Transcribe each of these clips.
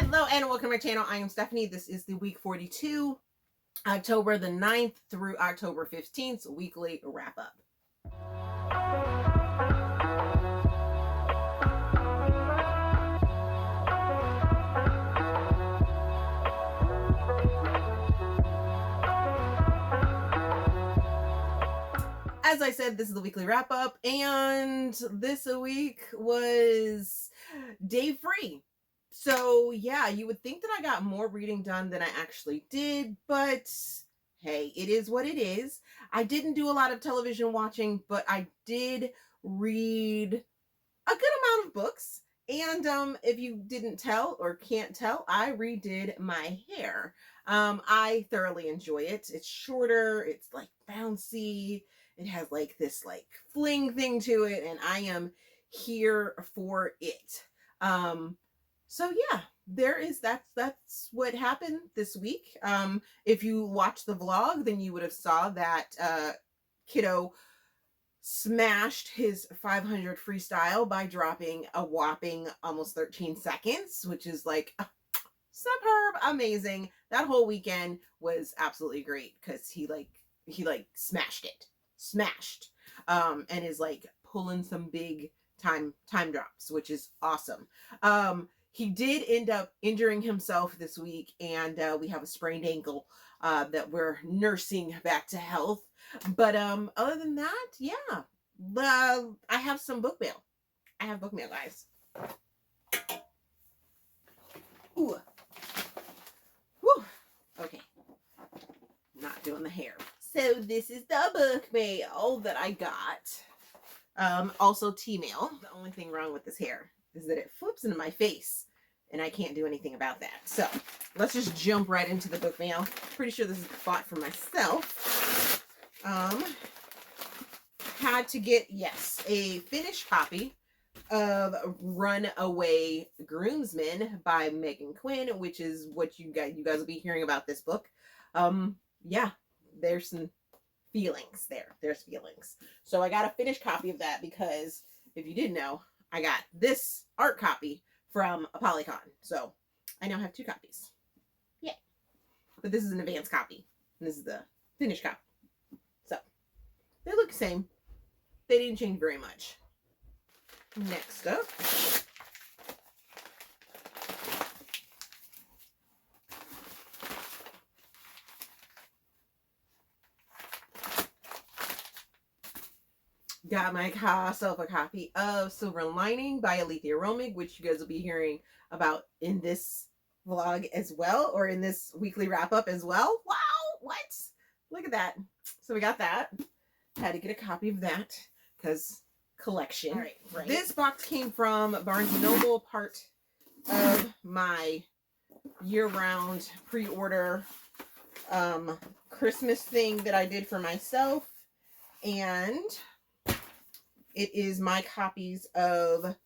Hello and welcome to my channel. I am Stephanie. This is the week 42, October the 9th through October 15th weekly wrap up. As I said, this is the weekly wrap up, and this week was day free. So yeah, you would think that I got more reading done than I actually did, but hey, it is what it is. I didn't do a lot of television watching, but I did read a good amount of books. And if you didn't tell or can't tell, I redid my hair. I thoroughly enjoy it. It's shorter, it's like bouncy, it has like this like fling thing to it, and I am here for it. So yeah, that's what happened this week. If you watched the vlog, then you would have saw that kiddo smashed his 500 freestyle by dropping a whopping almost 13 seconds, which is like superb, amazing. That whole weekend was absolutely great because he smashed and is like pulling some big time drops, which is awesome. He did end up injuring himself this week, and we have a sprained ankle that we're nursing back to health. But other than that, yeah, I have some book mail. I have book mail, guys. Ooh. Woo. Okay. Not doing the hair. So this is the book mail that I got. Also T-mail. The only thing wrong with this hair is that it flips into my face, and I can't do anything about that. So let's just jump right into the book mail. Pretty sure this is bought for myself. Had to get, yes, a finished copy of Runaway Groomsman by Meghan Quinn, which is what you guys will be hearing about this book. Yeah, there's some feelings there. There's feelings. So I got a finished copy of that because if you didn't know, I got this art copy from a Polycon. So I now have two copies. Yeah. But this is an advanced copy. And this is the finished copy. So they look the same. They didn't change very much. Next up. Got myself a copy of Silver Lining by Aleatha Romig, which you guys will be hearing about in this vlog as well, or in this weekly wrap up as well. Wow, what? Look at that. So we got that. Had to get a copy of that because collection. All right. This box came from Barnes & Noble, part of my year-round pre-order Christmas thing that I did for myself, and it is my copies of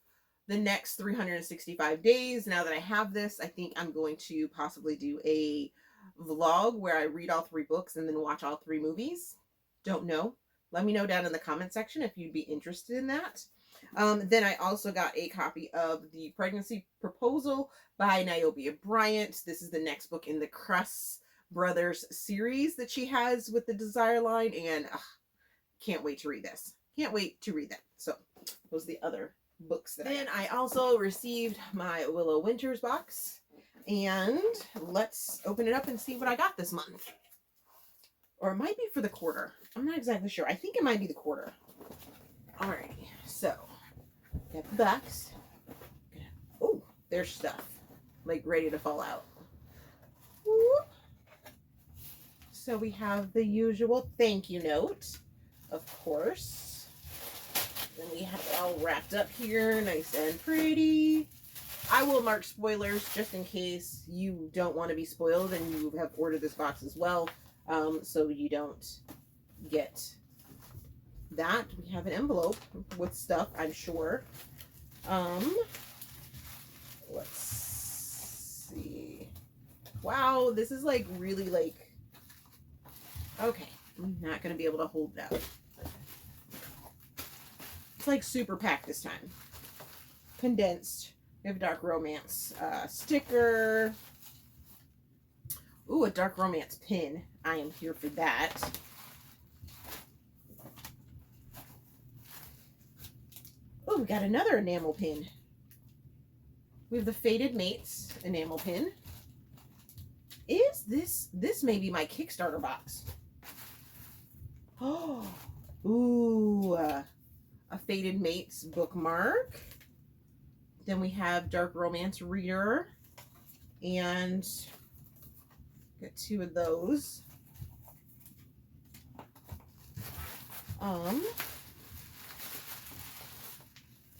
the next 365 days. Now that I have this, I think I'm going to possibly do a vlog where I read all 3 books and then watch all 3 movies. Don't know. Let me know down in the comment section if you'd be interested in that. Then I also got a copy of The Pregnancy Proposal by Niobe Bryant. This is the next book in the Cress Brothers series that she has with the Desire line, and can't wait to read this. Can't wait to read that. So those are the other books that then I also received my Willow Winters box, and let's open it up and see what I got this month. Or it might be for the quarter. I'm not exactly sure. I think it might be the quarter. Alrighty, so got the box. Oh, there's stuff like ready to fall out. Whoop. So we have the usual thank you note, of course. Then we have it all wrapped up here, nice and pretty. I will mark spoilers just in case you don't want to be spoiled and you have ordered this box as well, so you don't get that. We have an envelope with stuff, I'm sure. Let's see. Wow, this is like really like, okay, I'm not going to be able to hold that. It's like super packed this time. Condensed We have a dark romance sticker. Ooh, a dark romance pin. I am here for that. Oh, we got another enamel pin. We have the Fated Mates enamel pin. Is this may be my Kickstarter box. Oh, ooh, a Fated Mates bookmark. Then we have Dark Romance Reader, and got 2 of those. And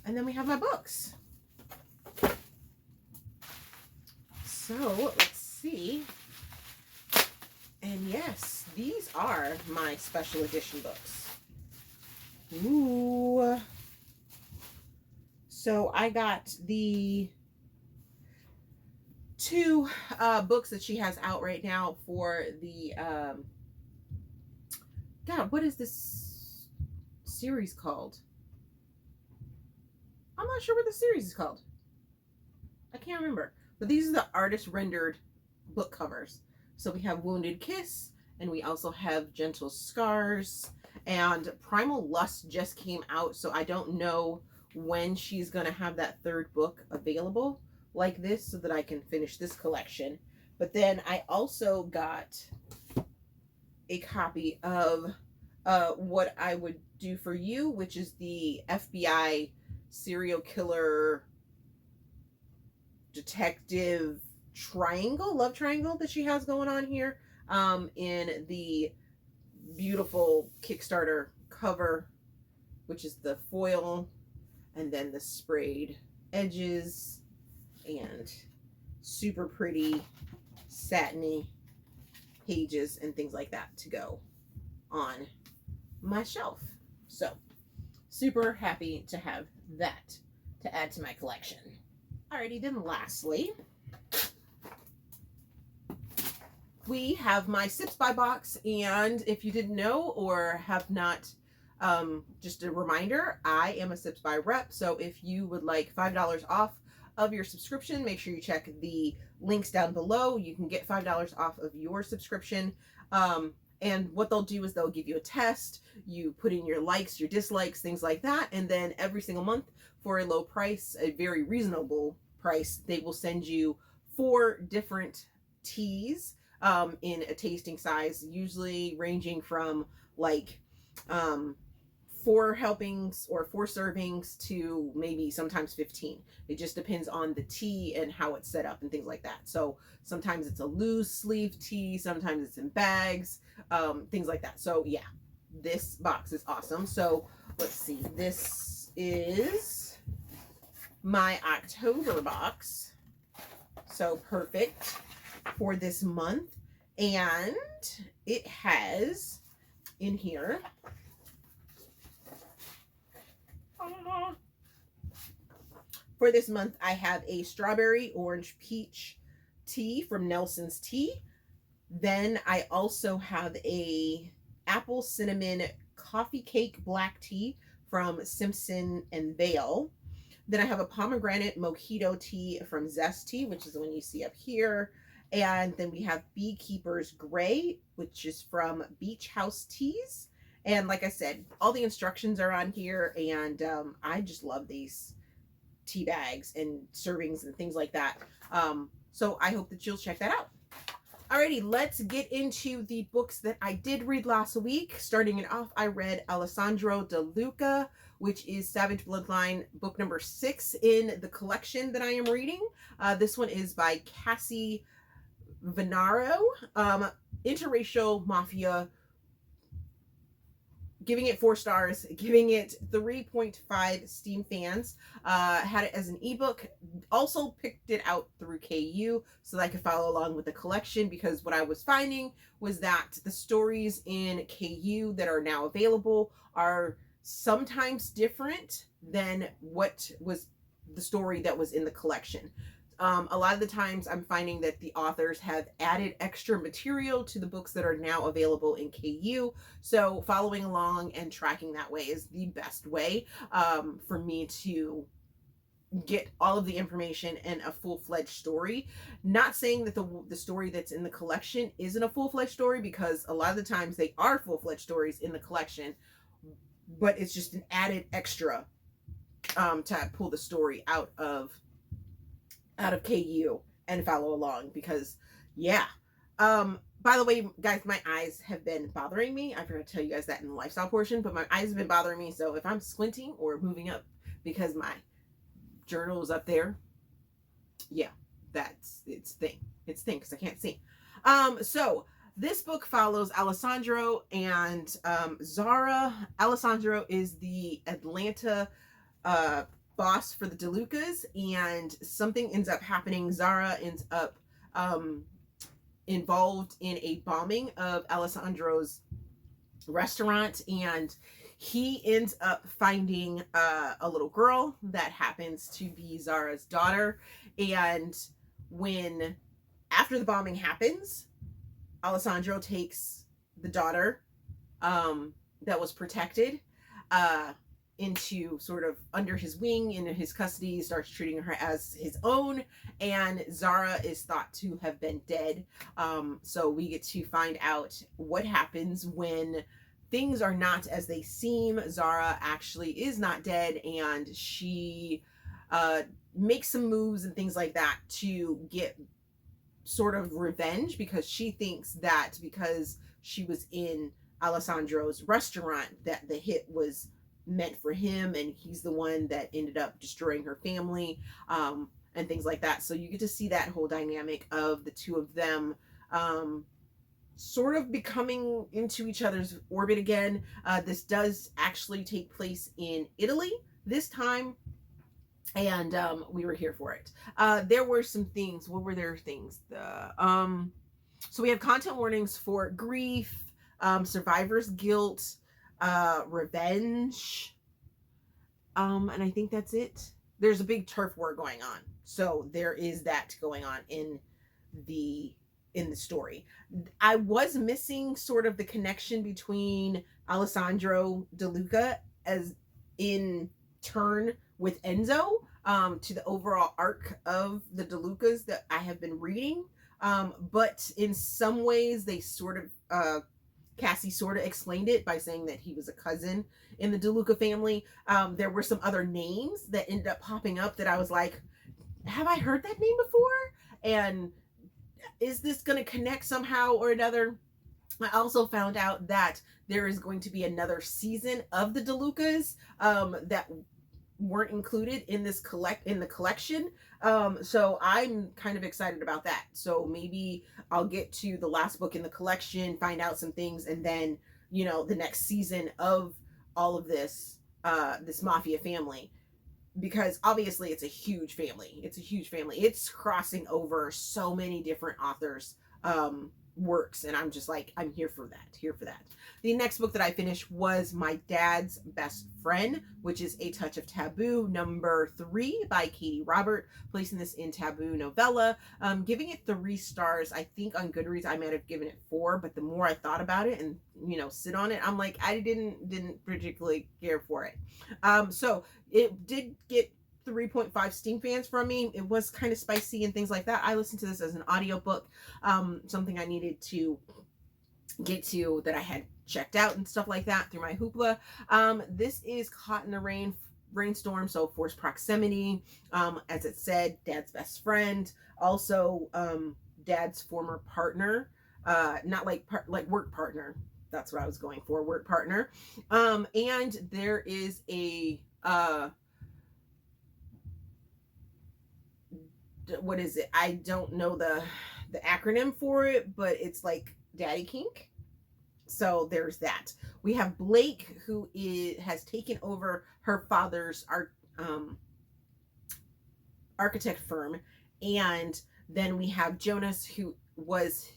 then we have my books. So let's see. And yes, these are my special edition books. Ooh. So I got the 2 books that she has out right now for the God, what is this series called? I'm not sure what the series is called. I can't remember. But these are the artist rendered book covers. So we have Wounded Kiss, and we also have Gentle Scars, and Primal Lust just came out, so I don't know when she's going to have that 3rd book available like this so that I can finish this collection. But then I also got a copy of What I Would Do For You, which is the FBI serial killer detective love triangle that she has going on here in the beautiful Kickstarter cover, which is the foil and then the sprayed edges and super pretty satiny pages and things like that to go on my shelf. So super happy to have that to add to my collection. Alrighty, then lastly, we have my Sips by box, and if you didn't know or have not, just a reminder, I am a Sips by rep, so if you would like $5 off of your subscription, make sure you check the links down below. You can get $5 off of your subscription, and what they'll do is they'll give you a test, you put in your likes, your dislikes, things like that, and then every single month for a low price, a very reasonable price, they will send you 4 different teas in a tasting size, usually ranging from like 4 helpings or 4 servings to maybe sometimes 15. It just depends on the tea and how it's set up and things like that. So sometimes it's a loose sleeve tea, sometimes it's in bags, things like that. So yeah, this box is awesome. So let's see, this is my October box. So perfect for this month. And it has in here for this month, I have a strawberry orange peach tea from Nelson's Tea. Then I also have a apple cinnamon coffee cake black tea from Simpson and Vale. Then I have a pomegranate mojito tea from Zesty, which is the one you see up here. And then we have Beekeeper's Gray, which is from Beach House Teas. And like I said, all the instructions are on here, and I just love these tea bags and servings and things like that. So I hope that you'll check that out. Alrighty, let's get into the books that I did read last week. Starting it off, I read Alessandro DeLuca, which is Savage Bloodline book number 6 in the collection that I am reading. This one is by Cassie Venaro. Interracial mafia. Giving it 4 stars, giving it 3.5 Steam fans. Had it as an ebook. Also picked it out through KU so that I could follow along with the collection, because what I was finding was that the stories in KU that are now available are sometimes different than what was the story that was in the collection. A lot of the times I'm finding that the authors have added extra material to the books that are now available in KU. So following along and tracking that way is the best way for me to get all of the information and a full-fledged story. Not saying that the story that's in the collection isn't a full-fledged story, because a lot of the times they are full-fledged stories in the collection, but it's just an added extra to pull the story out of KU and follow along, because yeah. By the way, guys, my eyes have been bothering me. I forgot to tell you guys that in the lifestyle portion, but my eyes have been bothering me. So if I'm squinting or moving up because my journal is up there, yeah, it's thing because I can't see. So this book follows Alessandro and Zara. Alessandro is the Atlanta boss for the DeLucas, and something ends up happening. Zara ends up involved in a bombing of Alessandro's restaurant, and he ends up finding a little girl that happens to be Zara's daughter. And when, after the bombing happens, Alessandro takes the daughter that was protected into sort of under his wing, into his custody, starts treating her as his own, and Zara is thought to have been dead. So we get to find out what happens when things are not as they seem. Zara actually is not dead, and she makes some moves and things like that to get sort of revenge, because she thinks that because she was in Alessandro's restaurant that the hit was meant for him, and he's the one that ended up destroying her family, and things like that. So you get to see that whole dynamic of the two of them sort of becoming into each other's orbit again. This does actually take place in Italy this time, and we were here for it. There were some things. What were their things? So we have content warnings for grief, survivor's guilt, revenge, and I think that's it. There's a big turf war going on, so there is that going on in the story. I was missing sort of the connection between Alessandro DeLuca as in turn with Enzo to the overall arc of the DeLucas that I have been reading, but in some ways they sort of Cassie sort of explained it by saying that he was a cousin in the DeLuca family. There were some other names that ended up popping up that I was like, have I heard that name before? And is this going to connect somehow or another? I also found out that there is going to be another season of the DeLucas that weren't included in this collection. So I'm kind of excited about that. So maybe I'll get to the last book in the collection, find out some things, and then, you know, the next season of all of this, this mafia family, because obviously it's a huge family. It's a huge family. It's crossing over so many different authors' works, and I'm just like, I'm here for that. The next book that I finished was My Dad's Best Friend, which is A Touch of Taboo, number 3 by Katee Robert, placing this in Taboo novella. Giving it 3 stars. I think on Goodreads I might have given it 4, but the more I thought about it and, you know, sit on it, I'm like, I didn't particularly care for it. So it did get 3.5 Steam fans from me. It was kind of spicy and things like that. I listened to this as an audiobook, something I needed to get to that I had checked out and stuff like that through my Hoopla. This is Caught in a Rainstorm, so Forced Proximity. As it said, Dad's best friend, also Dad's former partner, not like work partner. That's what I was going for, work partner. And there is a what is it? I don't know the acronym for it, but it's like Daddy Kink. So there's that. We have Blake, who has taken over her father's architect firm, and then we have Jonas, who was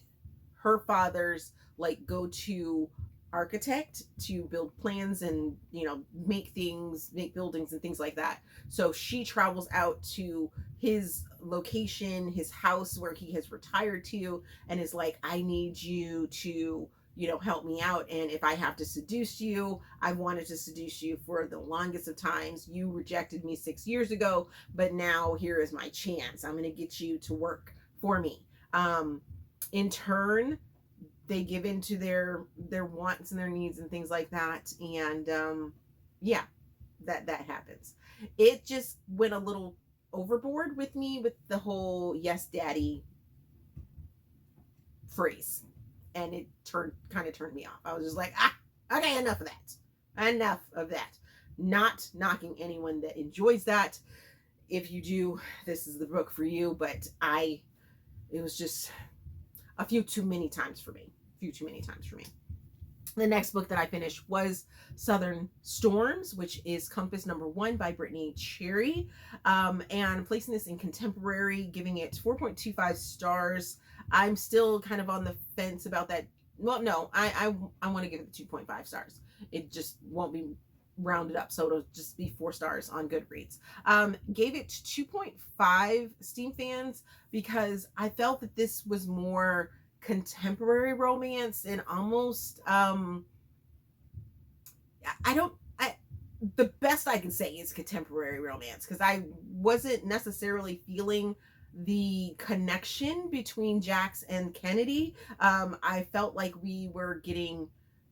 her father's like go-to architect to build plans and, you know, make buildings and things like that. So she travels out to his location, his house where he has retired to, and is like, I need you to, help me out. And if I have to seduce you, I've wanted to seduce you for the longest of times. You rejected me 6 years ago, but now here is my chance. I'm going to get you to work for me. In turn, they give into their wants and their needs and things like that. And yeah, that happens. It just went a little overboard with me with the whole yes daddy phrase, and it kind of turned me off. I was just like, okay, enough of that. Not knocking anyone that enjoys that. If you do, this is the book for you. But it was just a few too many times for me. The next book that I finished was Southern Storms, which is Compass #1 by Brittainy Cherry. And placing this in contemporary, giving it 4.25 stars. I'm still kind of on the fence about that. Well, no, I want to give it 2.5 stars. It just won't be rounded up, so it'll just be 4 stars on Goodreads. Gave it 2.5 Steam Fans because I felt that this was more contemporary romance and almost the best I can say is contemporary romance, because I wasn't necessarily feeling the connection between Jax and Kennedy. I felt like we were getting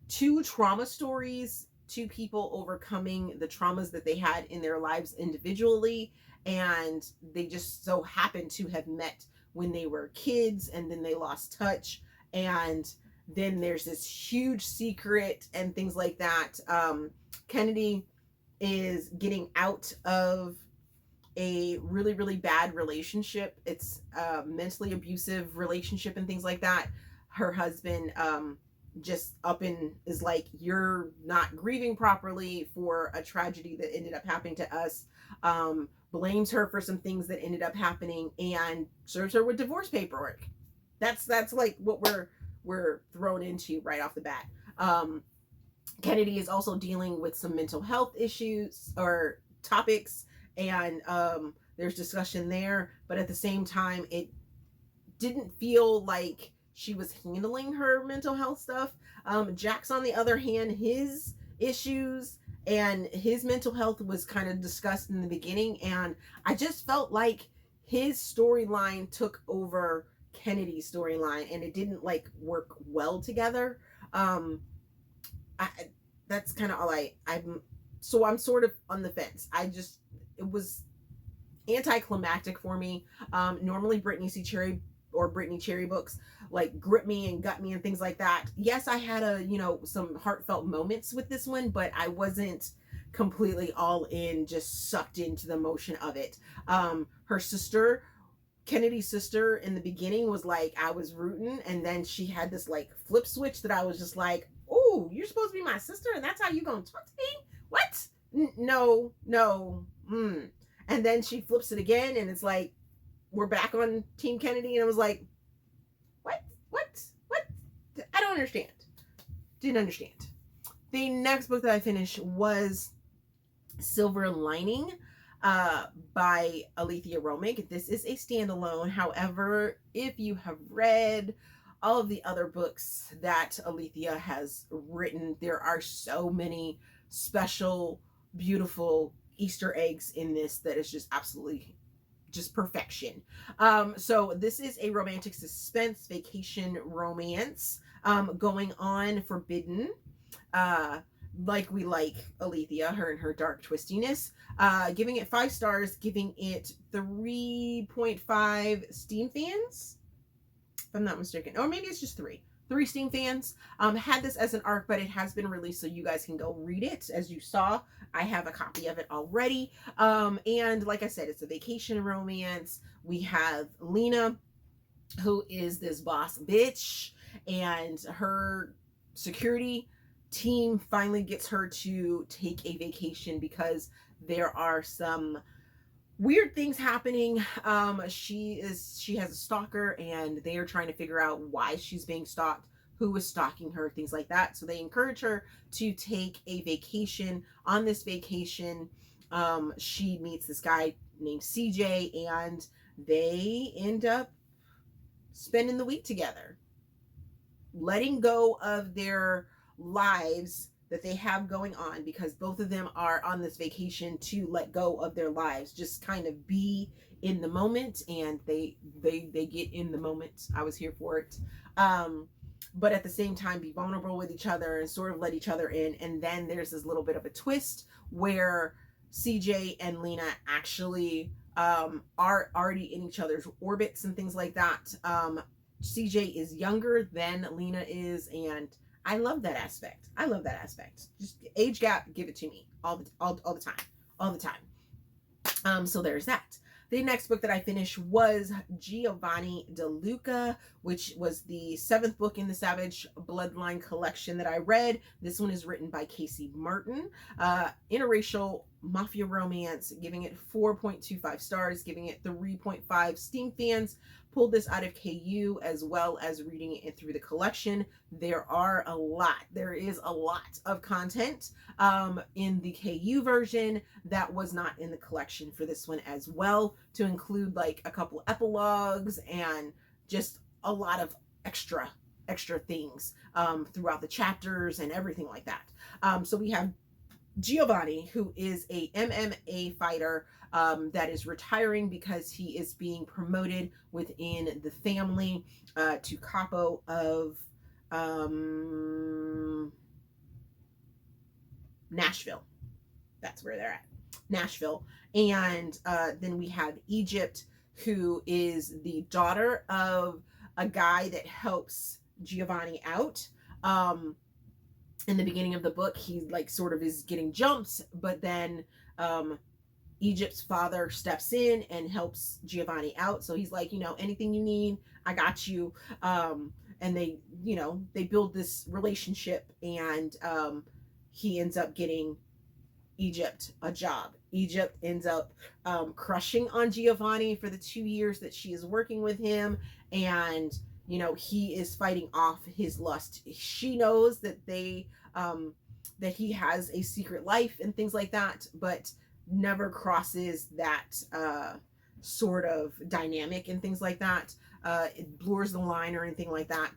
2 trauma stories, 2 people overcoming the traumas that they had in their lives individually, and they just so happened to have met when they were kids, and then they lost touch, and then there's this huge secret and things like that. Kennedy is getting out of a really, really bad relationship. It's a mentally abusive relationship and things like that. Her husband just up and is like, you're not grieving properly for a tragedy that ended up happening to us. Blames her for some things that ended up happening and serves her with divorce paperwork. That's like what we're thrown into right off the bat. Kennedy is also dealing with some mental health issues or topics, and there's discussion there, but at the same time, it didn't feel like she was handling her mental health stuff. Jax, on the other hand, his issues and his mental health was kind of discussed in the beginning, and I just felt like his storyline took over Kennedy's storyline, and it didn't like work well together. That's kind of all I'm sort of on the fence. It was anticlimactic for me. Normally Brittainy Cherry books like grip me and gut me and things like that. Yes, I had some heartfelt moments with this one, but I wasn't completely all in, just sucked into the emotion of it. Her sister, Kennedy's sister, in the beginning was like, I was rooting, and then she had this like flip switch that I was just like, oh, you're supposed to be my sister and that's how you gonna talk to me? What? No. And then she flips it again, and it's like, we're back on Team Kennedy, and I was like, what? I don't understand. Didn't understand. The next book that I finished was Silver Lining by Aleatha Romig. This is a standalone. However, if you have read all of the other books that Aleatha has written, there are so many special, beautiful Easter eggs in this that is just absolutely just perfection. So this is a romantic suspense vacation romance going on Forbidden. Like we like Aleatha, her and her dark twistiness. Giving it 5 stars, giving it 3.5 Steam Fans, if I'm not mistaken. Or maybe it's just 3 Steam Fans. Had this as an ARC, but it has been released, so you guys can go read it. As you saw, I have a copy of it already. And like I said, it's a vacation romance. We have Lena, who is this boss bitch, and her security team finally gets her to take a vacation because there are some weird things happening. She has a stalker, and they are trying to figure out why she's being stalked, who is stalking her, things like that. So they encourage her to take a vacation. On this vacation, she meets this guy named CJ, and they end up spending the week together. letting go of their lives that they have going on, because both of them are on this vacation to let go of their lives, just kind of be in the moment, and they get in the moment. I was here for it. But at the same time be vulnerable with each other and sort of let each other in. And then there's this little bit of a twist where CJ and Lena actually are already in each other's orbits and things like that. CJ is younger than Lena is, and I love that aspect. I love that aspect. Just age gap, give it to me all the time. So there's that. The next book that I finished was Giovanni DeLuca, which was the 7th book in the Savage Bloodline collection that I read. This one is written by Casey Martin. Interracial mafia romance, giving it 4.25 stars, giving it 3.5 Steam fans. Pulled this out of KU as well as reading it through the collection. There is a lot of content in the KU version that was not in the collection for this one as well, to include like a couple epilogues and just a lot of extra things throughout the chapters and everything like that. So we have Giovanni, who is a MMA fighter that is retiring because he is being promoted within the family to capo of Nashville. That's where they're at, Nashville. And then we have Egypt, who is the daughter of a guy that helps Giovanni out. In the beginning of the book, he like sort of is getting jumps, but then Egypt's father steps in and helps Giovanni out. So he's like, anything you need, I got you. And they build this relationship, and he ends up getting Egypt a job. Egypt ends up crushing on Giovanni for the 2 years that she is working with him, and he is fighting off his lust. She knows that that he has a secret life and things like that, but never crosses that sort of dynamic and things like that. It blurs the line or anything like that,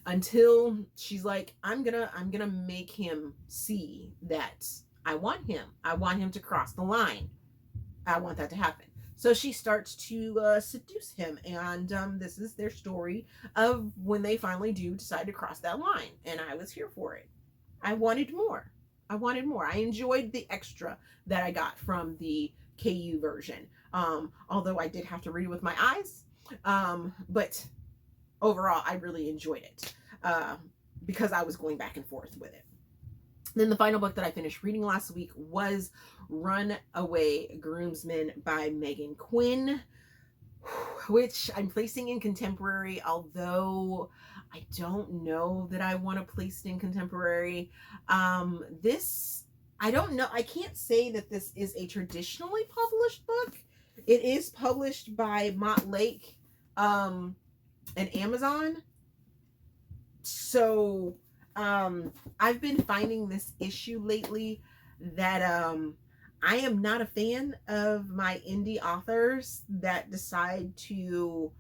until she's like, I'm gonna make him see that I want him to cross the line. I want that to happen. So she starts to seduce him, and this is their story of when they finally do decide to cross that line. And I was here for it. I wanted more. I enjoyed the extra that I got from the KU version. Although I did have to read it with my eyes. But overall, I really enjoyed it because I was going back and forth with it. Then the final book that I finished reading last week was Runaway, Groomsman by Meghan Quinn, which I'm placing in contemporary, although I don't know that I want to place it in contemporary. I don't know. I can't say that this is a traditionally published book. It is published by Mott Lake and Amazon. So I've been finding this issue lately that I am not a fan of my indie authors that decide to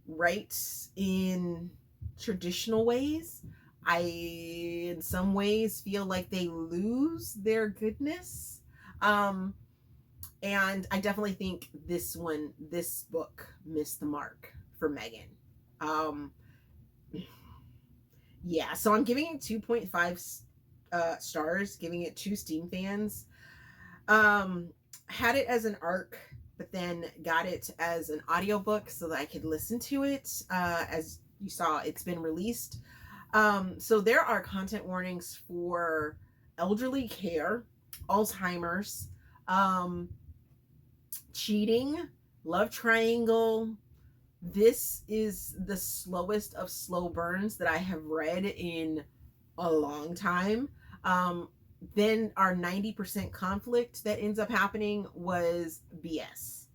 write in traditional ways. I, in some ways, feel like they lose their goodness. And I definitely think this book missed the mark for Meghan. Yeah, so I'm giving it 2.5 stars, giving it 2 Steam fans. Had it as an ARC, but then got it as an audiobook so that I could listen to it. As you saw, it's been released. So there are content warnings for elderly care, Alzheimer's, cheating, love triangle. This is the slowest of slow burns that I have read in a long time. Then our 90% conflict that ends up happening was BS.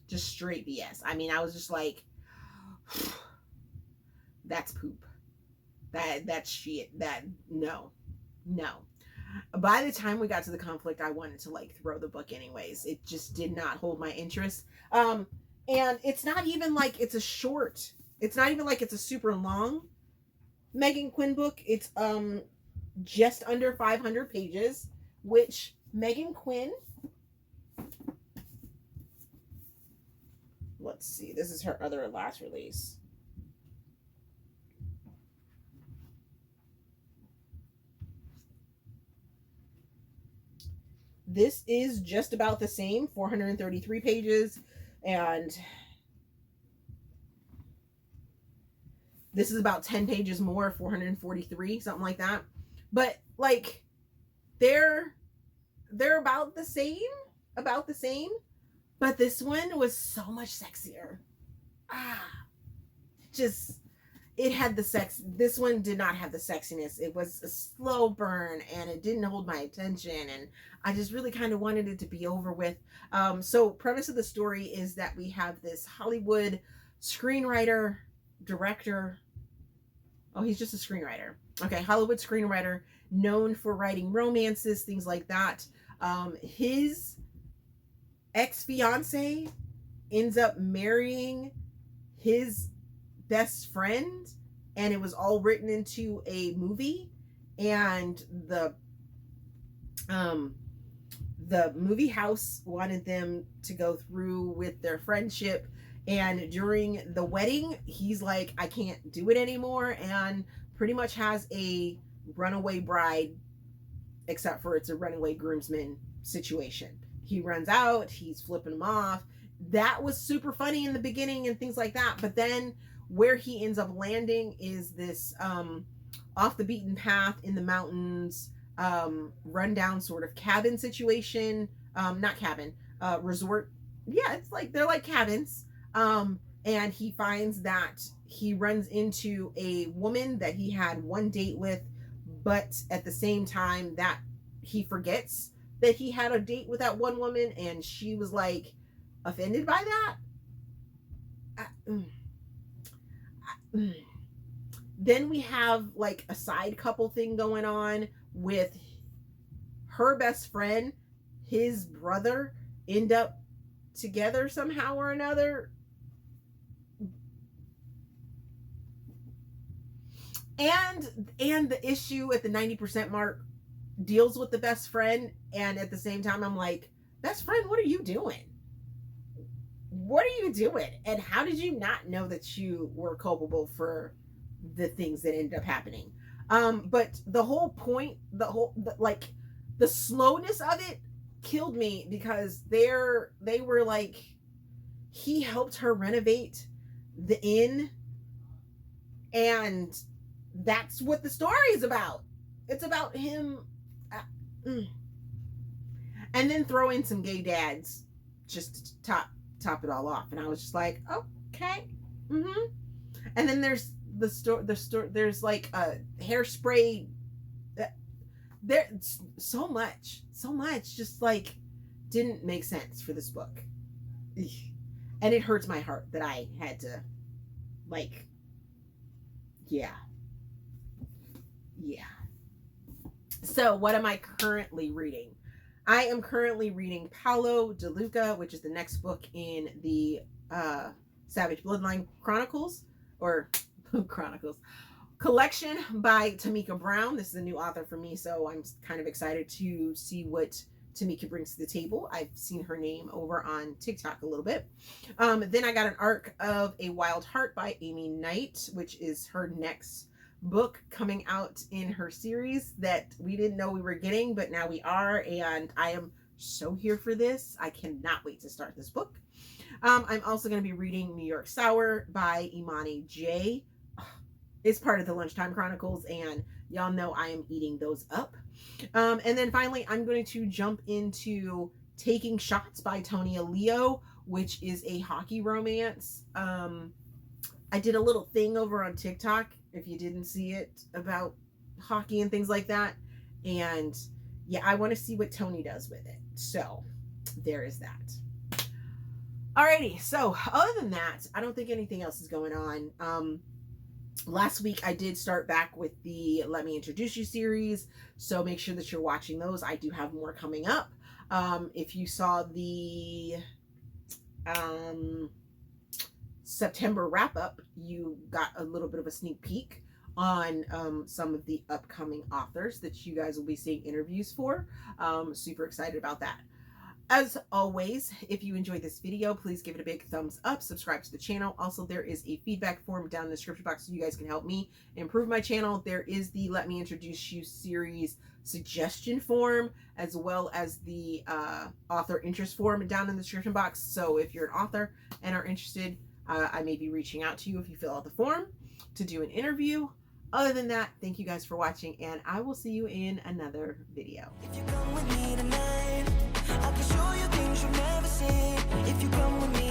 Just straight BS. I mean, I was just like, that's poop. That's shit. No. By the time we got to the conflict, I wanted to like throw the book anyways. It just did not hold my interest. And it's not even like it's a short It's not even like it's a super long Meghan Quinn book. It's just under 500 pages, which Meghan Quinn, let's see, this is her other last release. This is just about the same, 433 pages, and this is about 10 pages more, 443, something like that. But like they're about the same, but this one was so much sexier. Just it had the sex. This one did not have the sexiness. It was a slow burn and it didn't hold my attention, and I just really kind of wanted it to be over with. So premise of the story is that we have this Hollywood screenwriter, director. Oh, he's just a screenwriter. Okay, Hollywood screenwriter known for writing romances, things like that. His ex-fiance ends up marrying his best friend, and it was all written into a movie, and the movie house wanted them to go through with their friendship, and during the wedding he's like, I can't do it anymore, and pretty much has a runaway bride, except for it's a runaway groomsman situation. He runs out, he's flipping him off. That was super funny in the beginning and things like that, but then where he ends up landing is this off the beaten path in the mountains, rundown sort of cabin situation. Not cabin, resort. Yeah, it's like they're like cabins. And he finds that he runs into a woman that he had one date with, but at the same time that he forgets that he had a date with that one woman, and she was like offended by that. Then we have like a side couple thing going on with her best friend, his brother end up together somehow or another. And the issue at the 90% mark deals with the best friend, and at the same time I'm like, best friend, what are you doing? What are you doing? And how did you not know that you were culpable for the things that ended up happening? But the whole point, the slowness of it killed me, because they were like, he helped her renovate the inn, and that's what the story is about. It's about him. And then throw in some gay dads just to top it all off, and I was just like, okay. And then there's the store there's like a hairspray. There's so much just like didn't make sense for this book, and it hurts my heart that I had to, like, yeah. So what am I currently reading? I am currently reading Paolo, DeLuca, which is the next book in the Savage Bloodline Chronicles, or Chronicles collection by Tamika Brown. This is a new author for me, so I'm kind of excited to see what Tamika brings to the table. I've seen her name over on TikTok a little bit. Then I got an arc of A Wild Heart by Amie Knight, which is her next book coming out in her series that we didn't know we were getting, but now we are, and I am so here for this. I cannot wait to start this book. I'm also going to be reading New York Sour by Imani J. It's part of the Lunchtime Chronicles, and y'all know I am eating those up. And then finally, I'm going to jump into Taking Shots by Toni Aleo, which is a hockey romance. I did a little thing over on TikTok, if you didn't see it, about hockey and things like that. And yeah, I want to see what Toni does with it. So there is that. Alrighty, so other than that, I don't think anything else is going on. Last week I did start back with the Let Me Introduce You series, so make sure that you're watching those. I do have more coming up. If you saw the September wrap up, you got a little bit of a sneak peek on some of the upcoming authors that you guys will be seeing interviews for. Super excited about that. As always, if you enjoyed this video, please give it a big thumbs up, subscribe to the channel. Also, there is a feedback form down in the description box so you guys can help me improve my channel. There is the Let Me Introduce You series suggestion form, as well as the author interest form down in the description box. So if you're an author and are interested, I may be reaching out to you if you fill out the form to do an interview. Other than that, thank you guys for watching, and I will see you in another video. If you come with me tonight, I can show you things you've never seen. If you come with me